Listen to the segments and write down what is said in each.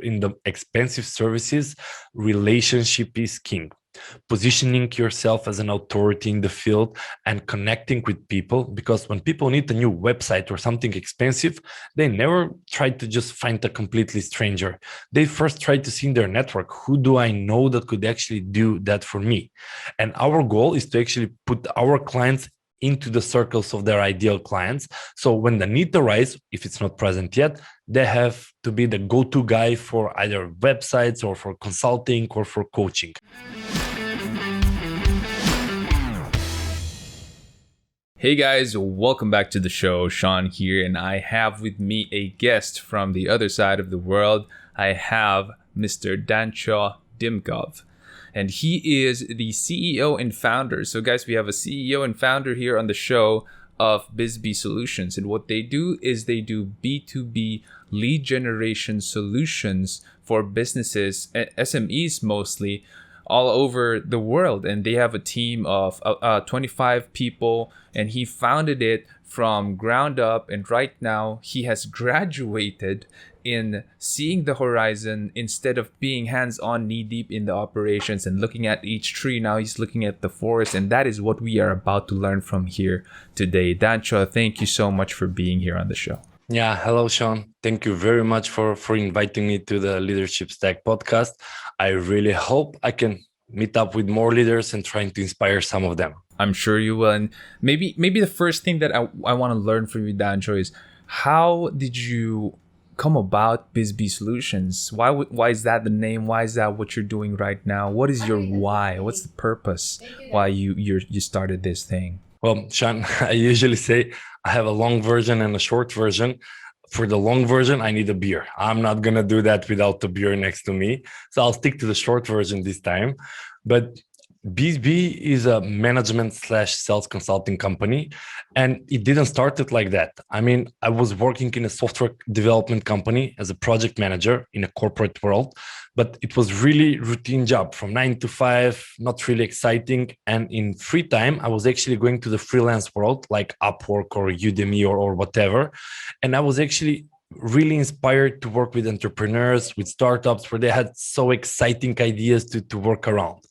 in the expensive services, relationship is king. Positioning yourself as an authority in the field and connecting with people, because when people need a new website or something expensive, they never try to just find a completely stranger. They first try to see in their network, who do I know that could actually do that for me? And our goal is to actually put our clients into the circles of their ideal clients. So when the need arises, if it's not present yet, they have to be the go-to guy for either websites or for consulting or for coaching. Hey guys, welcome back to the show. Sean here, and I have with me a guest from the other side of the world. I have Mr. Dancho Dimkov, and he is the CEO and founder. So guys, we have a CEO and founder here on the show of BizzBee Solutions, and what they do is they do B2B lead generation solutions for businesses, SMEs mostly, all over the world. And they have a team of 25 people, and he founded it from ground up. And right now he has graduated in seeing the horizon instead of being hands-on, knee-deep in the operations and looking at each tree. Now he's looking at the forest, and that is what we are about to learn from here today. Dancho, thank you so much for being here on the show. Yeah, hello, Sean. Thank you very much for inviting me to the Leadership Stack podcast. I really hope I can meet up with more leaders and trying to inspire some of them. I'm sure you will. And maybe the first thing that I want to learn from you, Dancho, is how did you come about BizzBee Solutions? Why is that the name? Why is that what you're doing right now? What is your why? What's the purpose why you started this thing? Well, Sean, I usually say I have a long version and a short version. For the long version, I need a beer. I'm not going to do that without the beer next to me. So I'll stick to the short version this time. But BizzBee is a management/sales consulting company, and it didn't start it like that. I mean, I was working in a software development company as a project manager in a corporate world, but it was really routine job from 9 to 5, not really exciting. And in free time, I was actually going to the freelance world like Upwork or Udemy or whatever. And I was actually really inspired to work with entrepreneurs, with startups where they had so exciting ideas to work around.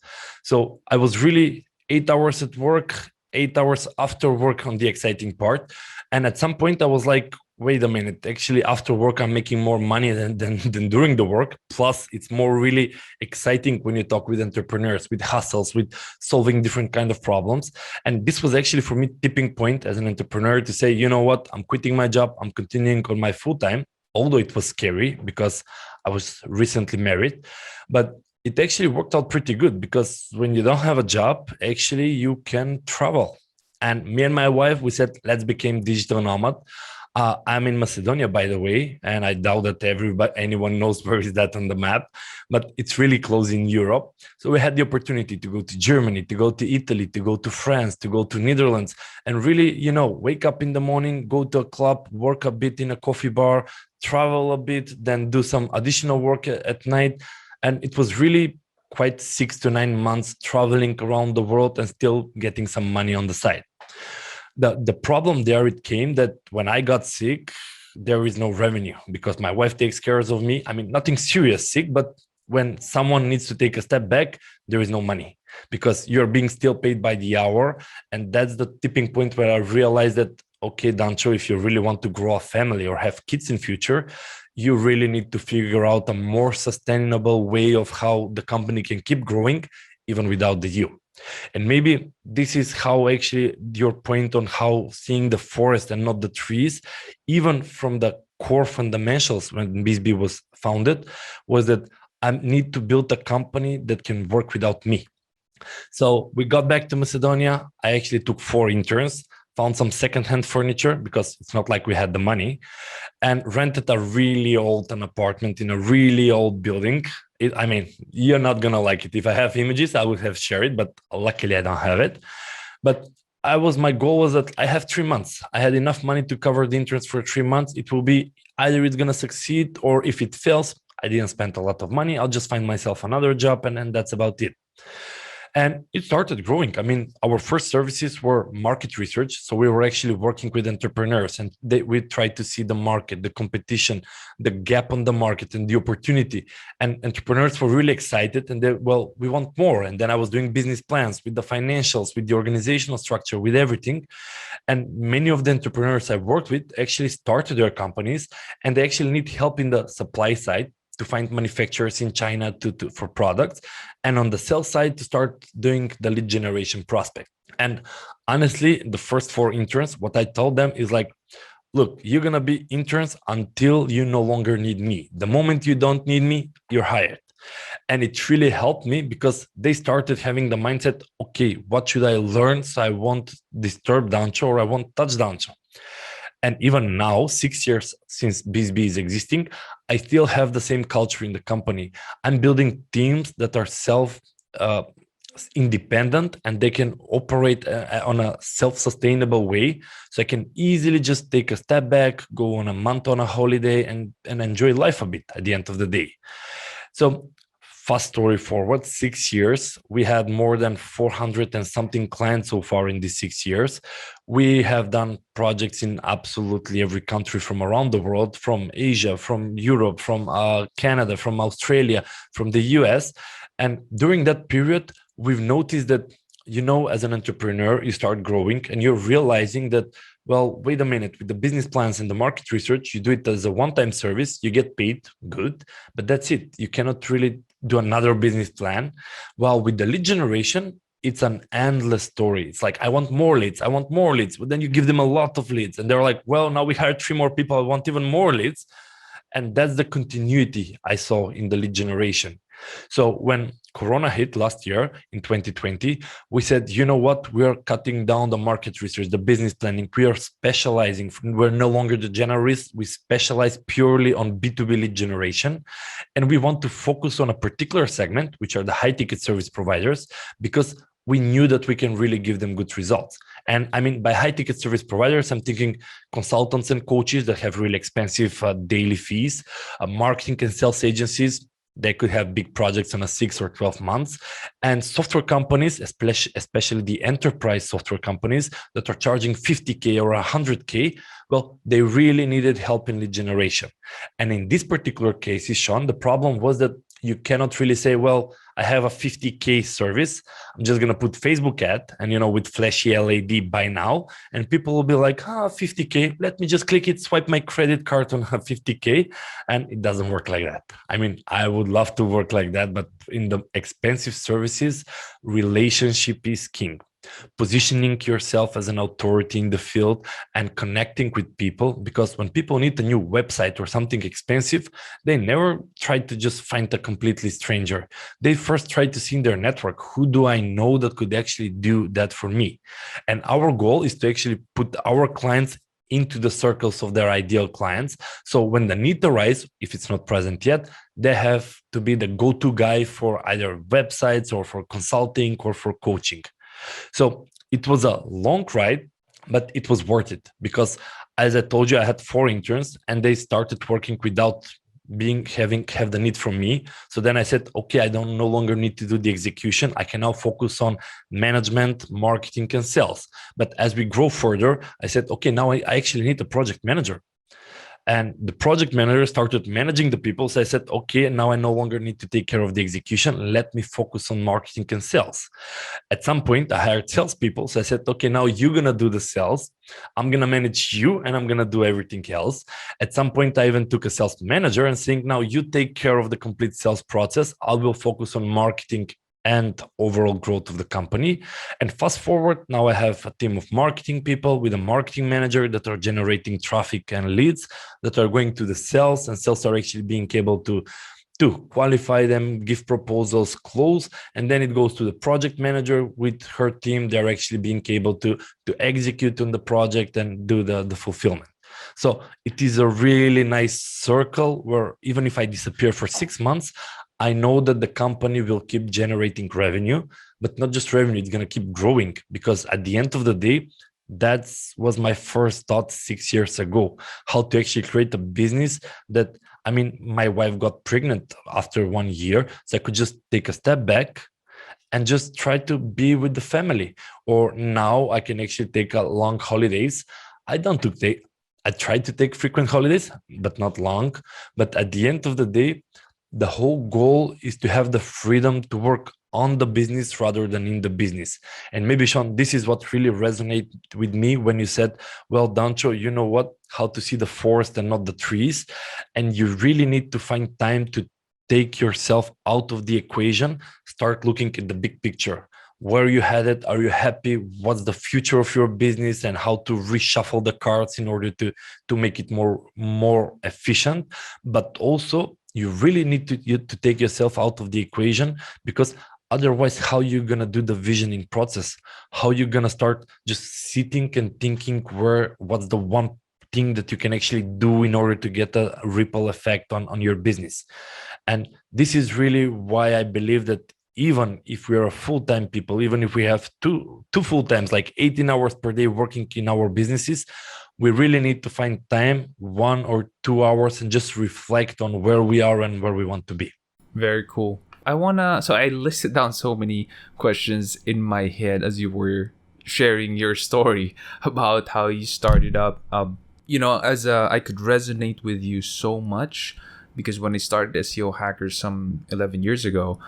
So I was really 8 hours at work, 8 hours after work on the exciting part. And at some point I was like, wait a minute, actually after work, I'm making more money than during the work. Plus it's more really exciting when you talk with entrepreneurs, with hustles, with solving different kind of problems. And this was actually for me tipping point as an entrepreneur to say, you know what, I'm quitting my job. I'm continuing on my full time, although it was scary because I was recently married, but it actually worked out pretty good because when you don't have a job, actually you can travel. And me and my wife, we said, let's become digital nomad. I'm in Macedonia, by the way, and I doubt that anyone knows where is that on the map, but it's really close in Europe. So we had the opportunity to go to Germany, to go to Italy, to go to France, to go to Netherlands, and really, wake up in the morning, go to a club, work a bit in a coffee bar, travel a bit, then do some additional work at night. And it was really quite 6 to 9 months traveling around the world and still getting some money on the side. The problem there, it came that when I got sick, there is no revenue because my wife takes care of me. I mean, nothing serious sick, but when someone needs to take a step back, there is no money because you're being still paid by the hour. And that's the tipping point where I realized that, okay, Dancho, if you really want to grow a family or have kids in future, you really need to figure out a more sustainable way of how the company can keep growing even without the you. And maybe this is how actually your point on how seeing the forest and not the trees, even from the core fundamentals when BizzBee was founded, was that I need to build a company that can work without me. So we got back to Macedonia. I actually took 4 interns, found some secondhand furniture because it's not like we had the money, and rented a really old apartment in a really old building. You're not going to like it. If I have images, I would have shared it, but luckily I don't have it. But my goal was that I have 3 months. I had enough money to cover the interns for 3 months. It will be either it's going to succeed, or if it fails, I didn't spend a lot of money. I'll just find myself another job, and that's about it. And it started growing. I mean, our first services were market research. So we were actually working with entrepreneurs, and we tried to see the market, the competition, the gap on the market, and the opportunity. And entrepreneurs were really excited, and well, we want more. And then I was doing business plans with the financials, with the organizational structure, with everything. And many of the entrepreneurs I worked with actually started their companies, and they actually need help in the supply side to find manufacturers in China for products, and on the sales side to start doing the lead generation prospect. And honestly, the first 4 interns, what I told them is like, look, you're gonna be interns until you no longer need me. The moment you don't need me, you're hired. And it really helped me because they started having the mindset, okay, what should I learn so I won't disturb Dancho or I won't touch Dancho? And even now, 6 years since BizzBee is existing, I still have the same culture in the company. I'm building teams that are uh, independent, and they can operate on a self-sustainable way. So I can easily just take a step back, go on a month on a holiday, and enjoy life a bit at the end of the day. So fast story forward, 6 years, we had more than 400 and something clients so far in these 6 years. We have done projects in absolutely every country from around the world, from Asia, from Europe, from Canada, from Australia, from the US. And during that period, we've noticed that, as an entrepreneur, you start growing and you're realizing that, well, wait a minute, with the business plans and the market research, you do it as a one-time service, you get paid good, but that's it. You cannot really do another business plan. Well, with the lead generation, it's an endless story. It's like, I want more leads, I want more leads. But then you give them a lot of leads and they're like, well, now we hired 3 more people, I want even more leads. And that's the continuity I saw in the lead generation. So when Corona hit last year in 2020, we said, you know what, we are cutting down the market research, the business planning. We are specializing. We're no longer the generalists. We specialize purely on B2B lead generation. And we want to focus on a particular segment, which are the high ticket service providers, because we knew that we can really give them good results. And I mean, by high ticket service providers, I'm thinking consultants and coaches that have really expensive daily fees, marketing and sales agencies. They could have big projects on a 6 or 12 months, and software companies, especially the enterprise software companies that are charging 50K or 100K. Well, they really needed help in lead generation. And in this particular case, Sean, the problem was that you cannot really say, well, I have a 50K service. I'm just going to put Facebook ad and, with flashy LED buy now. And people will be like, 50K, let me just click it, swipe my credit card on a 50K. And it doesn't work like that. I mean, I would love to work like that, but in the expensive services, relationship is king. Positioning yourself as an authority in the field and connecting with people, because when people need a new website or something expensive, they never try to just find a completely stranger. They first try to see in their network, who do I know that could actually do that for me? And our goal is to actually put our clients into the circles of their ideal clients. So when the need arises, if it's not present yet, they have to be the go-to guy for either websites or for consulting or for coaching. So it was a long ride, but it was worth it because, as I told you, I had 4 interns and they started working without have the need from me. So then I said, okay, I don't no longer need to do the execution. I can now focus on management, marketing, and sales. But as we grow further, I said, okay, now I actually need a project manager. And the project manager started managing the people. So I said, okay, now I no longer need to take care of the execution. Let me focus on marketing and sales. At some point, I hired salespeople. So I said, okay, now you're going to do the sales. I'm going to manage you and I'm going to do everything else. At some point, I even took a sales manager and saying, now you take care of the complete sales process. I will focus on marketing and overall growth of the company. And fast forward, now I have a team of marketing people with a marketing manager that are generating traffic and leads that are going to the sales, and sales are actually being able to qualify them, give proposals, close, and then it goes to the project manager with her team. They're actually being able to execute on the project and do the fulfillment. So it is a really nice circle where even if I disappear for 6 months, I know that the company will keep generating revenue, but not just revenue, it's going to keep growing, because at the end of the day, that was my first thought 6 years ago, how to actually create a business that, I mean, my wife got pregnant after 1 year, so I could just take a step back and just try to be with the family. Or now I can actually take a long holidays. I don't take, I try to take frequent holidays, but not long. But at the end of the day, the whole goal is to have the freedom to work on the business rather than in the business. And maybe, Sean, this is what really resonated with me when you said, well, Dancho, you know what, how to see the forest and not the trees. And you really need to find time to take yourself out of the equation, start looking at the big picture. Where are you headed? Are you happy? What's the future of your business, and how to reshuffle the cards in order to make it more efficient? But also, you really need to take yourself out of the equation, because otherwise, how you gonna do the visioning process? How you gonna start just sitting and thinking what's the one thing that you can actually do in order to get a ripple effect on your business? And this is really why I believe that even if we are full-time people, even if we have two full-times, like 18 hours per day working in our businesses, we really need to find time, 1 or 2 hours, and just reflect on where we are and where we want to be. Very cool. So I listed down so many questions in my head as you were sharing your story about how you started up. I could resonate with you so much, because when I started SEO Hackers some 11 years ago,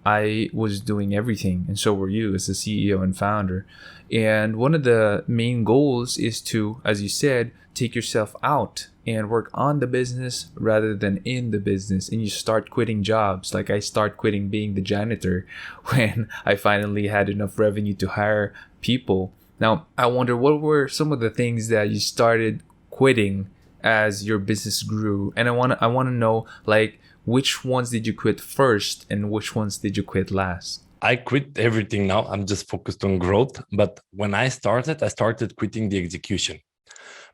I was doing everything, and so were you as the CEO and founder. And one of the main goals is to, as you said, take yourself out and work on the business rather than in the business. And you start quitting jobs. Like I start quitting being the janitor when I finally had enough revenue to hire people. Now, I wonder, what were some of the things that you started quitting as your business grew? And I want to know, like, which ones did you quit first and which ones did you quit last? I quit everything now. I'm just focused on growth. But when I started quitting the execution,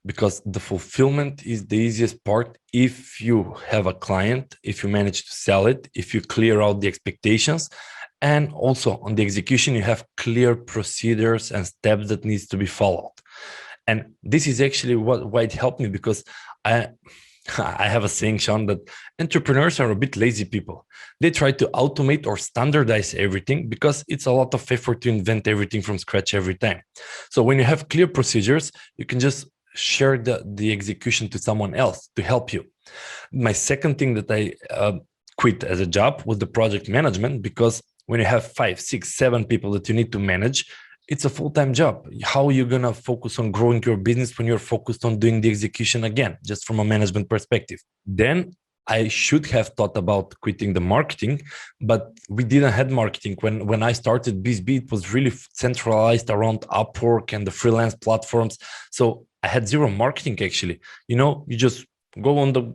because the fulfillment is the easiest part. If you have a client, if you manage to sell it, if you clear out the expectations, and also on the execution, you have clear procedures and steps that needs to be followed. And this is actually why it helped me, because I have a saying, Sean, that entrepreneurs are a bit lazy people. They try to automate or standardize everything because it's a lot of effort to invent everything from scratch every time. So when you have clear procedures, you can just share the execution to someone else to help you. My second thing that I quit as a job was the project management, because when you have 5, 6, 7 people that you need to manage, it's a full-time job. How are you going to focus on growing your business when you're focused on doing the execution again, just from a management perspective? Then I should have thought about quitting the marketing, but we didn't have marketing. When I started BizzBee, it was really centralized around Upwork and the freelance platforms. So I had zero marketing, actually. You just go on the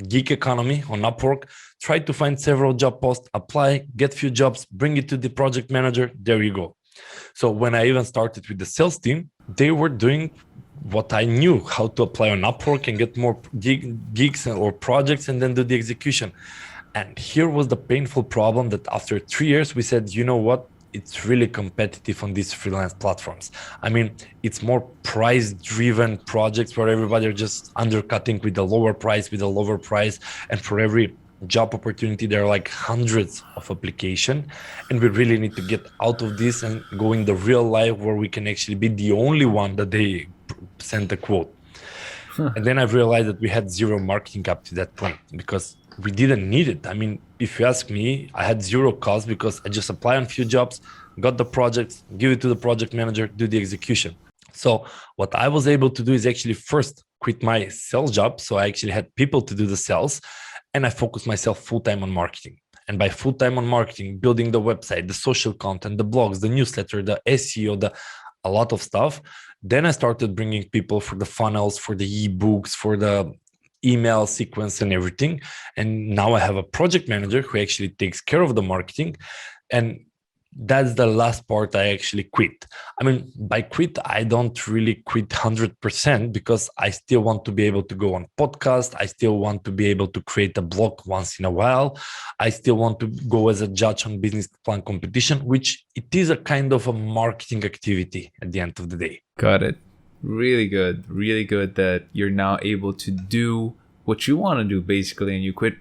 gig economy on Upwork, try to find several job posts, apply, get few jobs, bring it to the project manager. There you go. So when I even started with the sales team, they were doing what I knew, how to apply on Upwork and get more gigs or projects, and then do the execution. And here was the painful problem, that after 3 years, we said, you know what? It's really competitive on these freelance platforms. I mean, it's more price-driven projects where everybody are just undercutting with a lower price, and for every job opportunity, there are like hundreds of applications, and we really need to get out of this and go in the real life where we can actually be the only one that they send a quote. And then I realized that we had zero marketing up to that point, because we didn't need it. I mean, if you ask me, I had zero cost, because I just apply on a few jobs, got the projects, give it to the project manager, do the execution. So what I was able to do is actually first quit my sales job. So I actually had people to do the sales, and I focused myself full-time on marketing. And by full-time on marketing, building the website, the social content, the blogs, the newsletter, the SEO, a lot of stuff. Then I started bringing people for the funnels, for the ebooks, for the email sequence and everything. And now I have a project manager who actually takes care of the marketing. And that's the last part I actually quit. I mean, by quit, I don't really quit 100%, because I still want to be able to go on podcast. I still want to be able to create a blog once in a while. I still want to go as a judge on business plan competition, which it is a kind of a marketing activity at the end of the day. Got it. Really good. Really good that you're now able to do what you want to do, basically, and you quit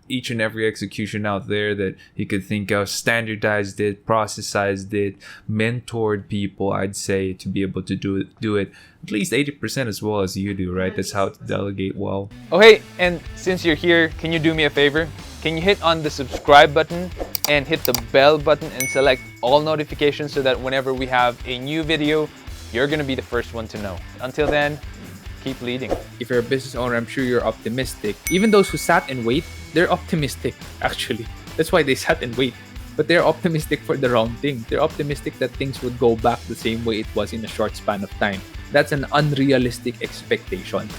each and every execution out there that he could think of, standardized it, processized it, mentored people, I'd say, to be able to do it at least 80% as well as you do, right? That's how to delegate well. Oh, hey, and since you're here, can you do me a favor? Can you hit on the subscribe button and hit the bell button and select all notifications so that whenever we have a new video, you're gonna be the first one to know. Until then, keep leading. If you're a business owner, I'm sure you're optimistic. Even those who sat and wait, they're optimistic, actually. That's why they sat and wait. But they're optimistic for the wrong thing. They're optimistic that things would go back the same way it was in a short span of time. That's an unrealistic expectation.